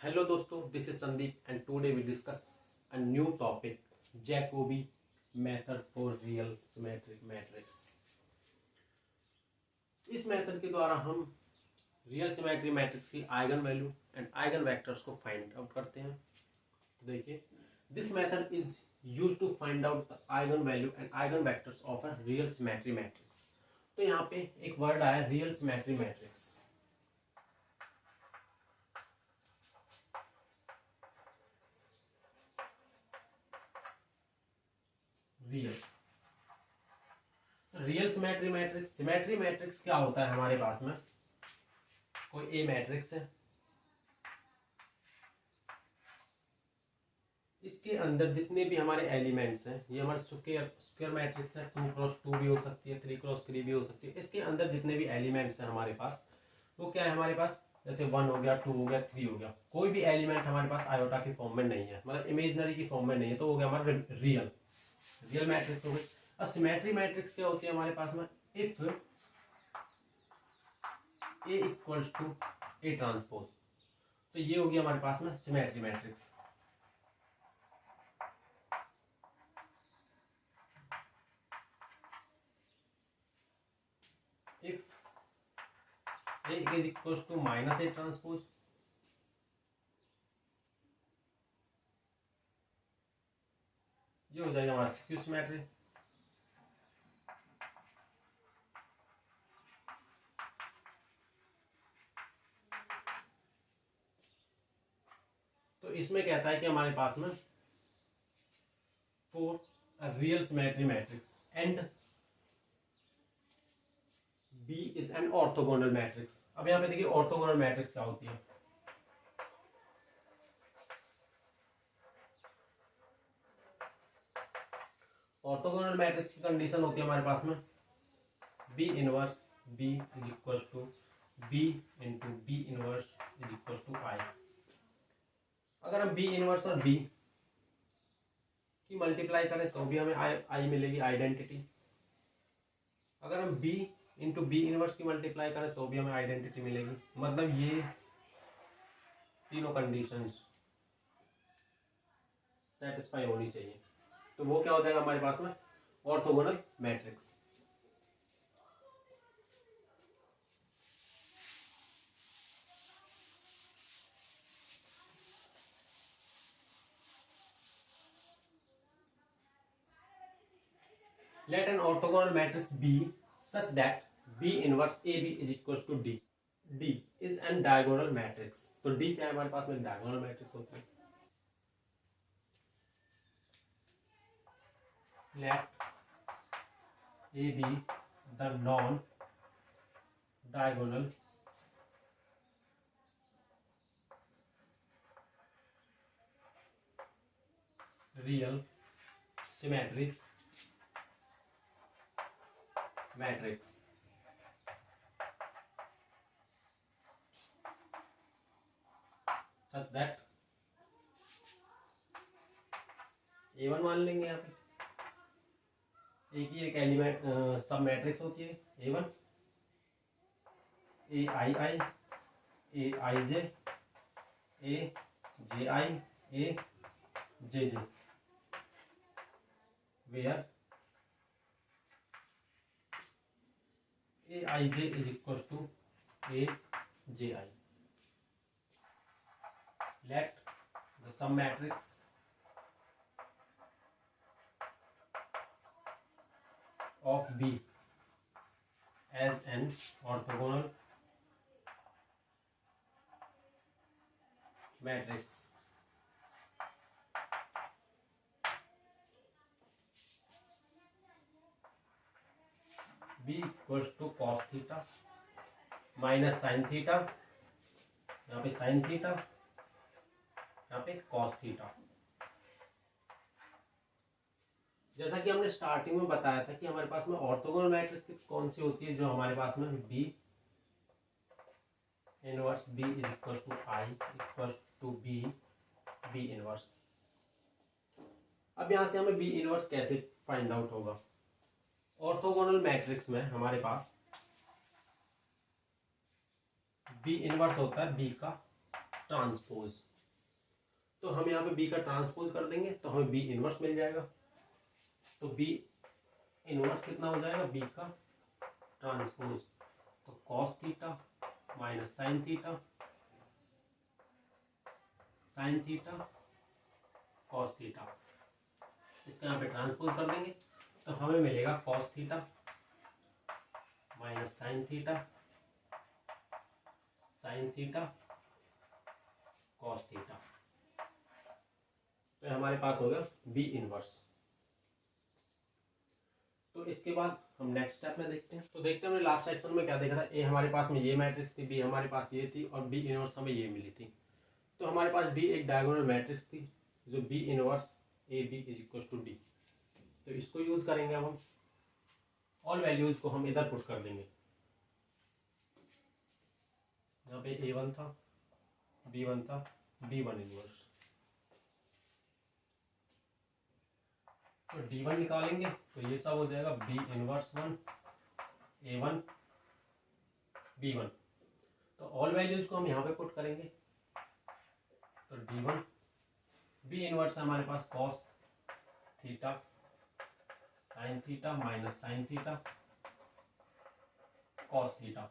Hello दोस्तों, this is Sandeep and today we discuss a new topic, Jacobi method for real symmetric matrix. इस method के द्वारा हम real symmetry matrix की eigen value and eigen vectors को find out करते हैं। तो देखिए, this method is used to find out the eigen value and eigen vectors of a real symmetry matrix. तो यहाँ पे एक वर्ड आया real symmetry matrix. Real symmetry matrix क्या होता है? हमारे पास में कोई ए मैट्रिक्स है, इसके अंदर जितने भी हमारे एलिमेंट्स हैं, ये हमारे स्क्वायर मैट्रिक्स है, 2x2 भी हो सकती है, 3x3 भी हो सकती है। इसके अंदर जितने भी एलिमेंट्स हैं हमारे पास, वो क्या है हमारे पास, जैसे 1 हो गया, 2 हो गया, 3 हो गया, कोई भी एलिमेंट हमारे पास आयोटा की फॉर्म में नहीं है, मतलब इमेजिनरी की फॉर्म में नहीं है, तो हो गया हमारा रियल मैट्रिक्स हो गई। अब सिमेट्री मैट्रिक्स क्या होती है हमारे पास में, if A equals to A transpose, तो ये होगी हमारे पास में symmetry matrix. If A is equals to minus A transpose, ये हो जाएगा हमारा स्क्यू सिमेट्री। तो इसमें कहता है कि हमारे पास में for a real symmetry matrix and B is an orthogonal matrix. अब यहाँ पे देखिए ऑर्थोगोनल मैट्रिक्स क्या होती है। ऑर्थोगोनल मैट्रिक्स की कंडीशन होती है हमारे पास में B inverse B is equal to B into B inverse is equal to I. अगर हम बी इनवर्स और बी की मल्टीप्लाई करें तो भी हमें आई मिलेगी, आइडेंटिटी। अगर हम बी इंटू बी इनवर्स की मल्टीप्लाई करें तो भी हमें आइडेंटिटी मिलेगी। मतलब ये तीनों कंडीशंस सेटिस्फाई होनी चाहिए, तो वो क्या हो जाएगा हमारे पास में orthogonal matrix. Let an orthogonal matrix be such that B inverse AB is equals to D. D is an diagonal matrix. तो D क्या है हमारे पास में, diagonal matrix होती है। Let A be the non-diagonal real symmetry matrix such that A1 मान लेंगे यहाँ पे, एक ही एक एलिमेंट सब मैट्रिक्स होती है A1, AII, AIJ, AJI, AJJ, where AIJ is equals to AJI. Let the sum matrix of B as an orthogonal matrix B equals to cos theta minus sine theta, यहाँ पे sine theta, यहाँ पे cos theta. जैसा कि हमने starting में बताया था कि हमारे पास में ऑर्थोगोनल मैट्रिक्स कौन सी होती है, जो हमारे पास में B inverse B is equal to I equal to B inverse. अब यहाँ से हमें B इनवर्स कैसे फाइंड आउट होगा। ऑर्थोगोनल मैट्रिक्स में हमारे पास बी इनवर्स होता है बी का ट्रांसपोज। तो हम यहाँ पे बी का ट्रांसपोज कर देंगे तो हमें बी इनवर्स मिल जाएगा। तो बी इनवर्स कितना हो जाएगा, बी का ट्रांसपोज, तो cos theta minus sine theta cos theta, इसका यहाँ पे ट्रांसपोज कर देंगे तो हमें मिलेगा cos theta minus sine theta cos theta, तो हमारे पास हो गया बी इनवर्स। तो इसके बाद हम नेक्स्ट स्टेप में देखते हैं। तो देखते हैं हमने लास्ट सेक्शन में क्या देखा था, ए हमारे पास में ये मैट्रिक्स थी, बी हमारे पास ये थी और बी इनवर्स हमें ये मिली थी। तो हमारे पास डी एक डायगोनल मैट्रिक्स थी जो B inverse A B is equal to D. तो इसको यूज करेंगे अब हम, ऑल वैल्यूज को हम इधर पुट कर देंगे। यहाँ पे A1 था, B1 था, B1 इनवर्स, तो D1 निकालेंगे तो ये सब हो जाएगा B इनवर्स 1 A1 B1। तो ऑल वैल्यूज को हम यहाँ पे पुट करेंगे तो D1 B इनवर्स हमारे पास cos theta sine theta minus sine theta cos theta.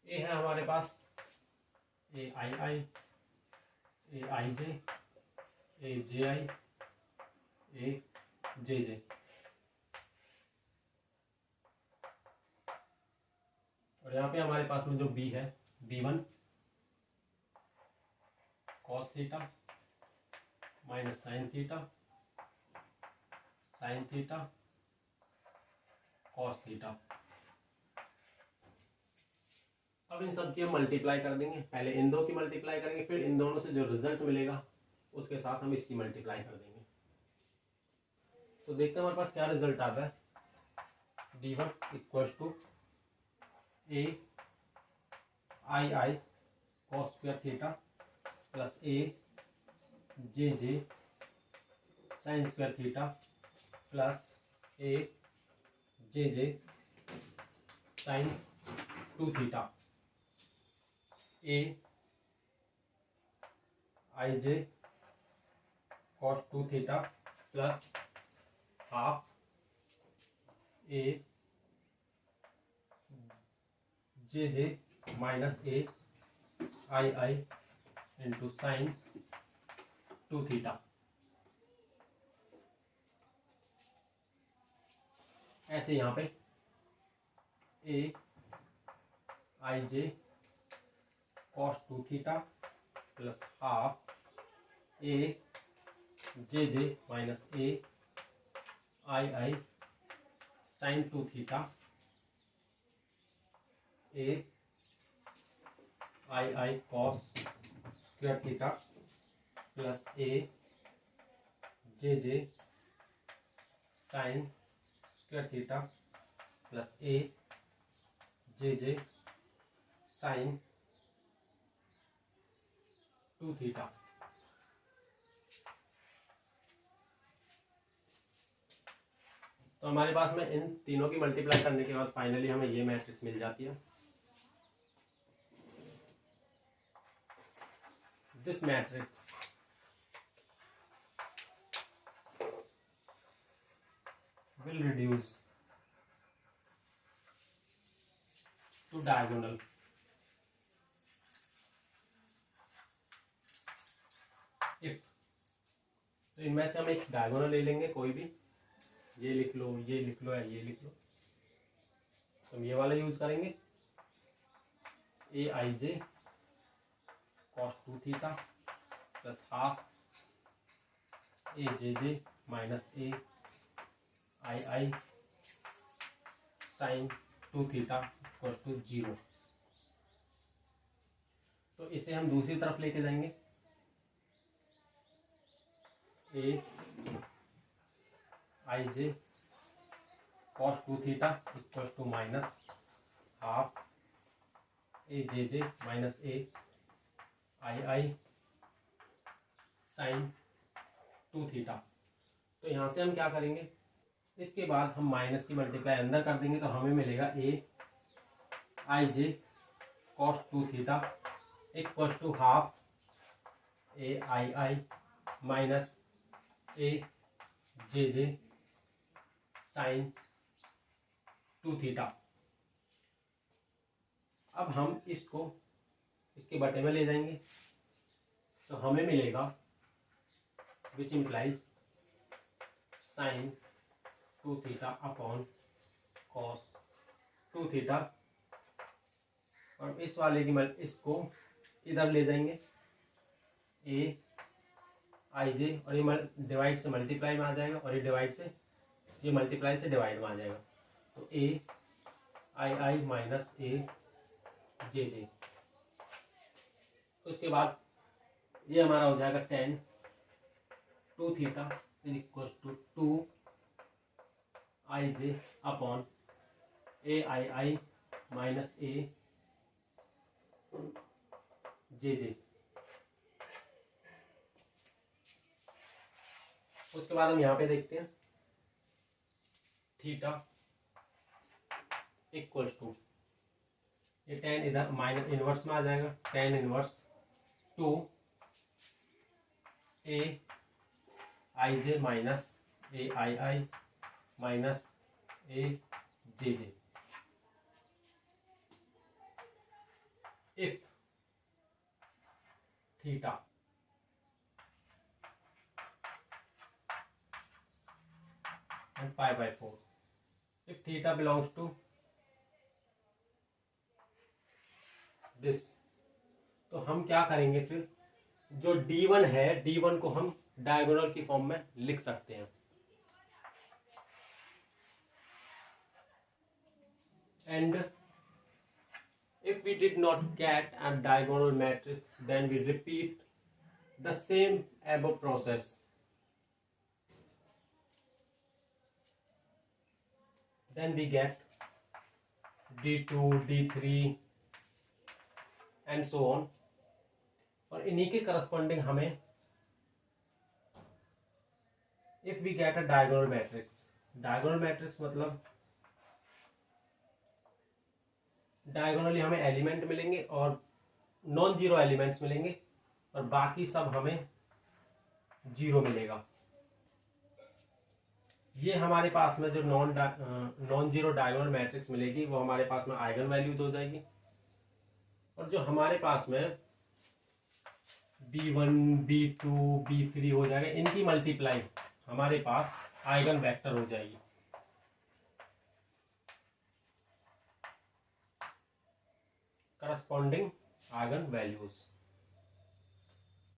A है हमारे पास ए I I, A I J, A J I, A J जे। और यहाँ पे हमारे पास में जो बी है B1 cos theta minus sine theta cos theta. अब इन सब की हम मल्टीप्लाई कर देंगे, पहले इन दो की मल्टीप्लाई करेंगे, फिर इन दोनों से जो रिजल्ट मिलेगा उसके साथ हम इसकी मल्टीप्लाई कर देंगे। तो देखते हैं हमारे पास क्या रिजल्ट आता है। D1 equal to A I I cos square theta plus A J J sin square theta plus A J J sign 2 theta, A I J cos 2 theta plus half A J J minus A I I into sin 2 theta. ऐसे यहाँ पे A I J cos 2 theta plus half A J J minus A I I sign 2 theta, A I I cos square theta plus A J J sin square theta plus A J J sign 2 theta. तो हमारे पास में इन तीनों की multiply करने के बाद finally हमें ये मैट्रिक्स मिल जाती है। This matrix will reduce to diagonal if, तो इनमें से हम एक डायगोनल ले लेंगे कोई भी, ये लिख लो, ये लिख लो या ये लिख लो। तो हम ये वाला यूज करेंगे, A I J cos 2 theta plus half A J J minus A I I sign 2 theta equal to 0। तो इसे हम दूसरी तरफ लेके जाएंगे, A I J cos 2 theta equal to minus half A J J minus A I I sign 2 theta. तो यहाँ से हम क्या करेंगे, इसके बाद हम माइनस की मल्टीप्लाई अंदर कर देंगे तो हमें मिलेगा A I J cos 2 theta equal to half A I I minus A J J sign 2 theta. अब हम इसको इसके बटे में ले जाएंगे तो हमें मिलेगा which implies sin 2 theta upon cos 2 theta. और इस वाले की इसको इधर ले जाएंगे ए आई जे, और ये डिवाइड से मल्टीप्लाई में आ जाएगा और ये डिवाइड से ये मल्टीप्लाई से डिवाइड में आ जाएगा। तो ए I I minus A J J. उसके बाद ये हमारा हो जाएगा tan 2 theta is equal to 2 I J upon A I I minus A J J. उसके बाद हम यहाँ पे देखते हैं थीटा इक्वल टू, ये tan इधर माइनस इनवर्स में आ जाएगा, tan inverse 2 A I J minus A I I minus A J J. If theta and pi by 4, if theta belongs to this, तो हम क्या करेंगे फिर, जो d1 है d1 को हम डायगोनल की फॉर्म में लिख सकते हैं। And if we did not get a diagonal matrix, then we repeat the same above process. Then we get d2, d3 and so on. और इन्हीं के करस्पॉन्डिंग हमें if we get a diagonal matrix, diagonal matrix मतलब diagonally हमें element मिलेंगे और non zero elements मिलेंगे और बाकी सब हमें जीरो मिलेगा। ये हमारे पास में जो नॉन जीरो डायगोनल मैट्रिक्स मिलेगी वो हमारे पास में आइगन वैल्यूज हो जाएगी। और जो हमारे पास में b1 b2 b3 हो जाएगा, इनकी मल्टीप्लाई हमारे पास आइगन वेक्टर हो जाएगी। Corresponding eigen values.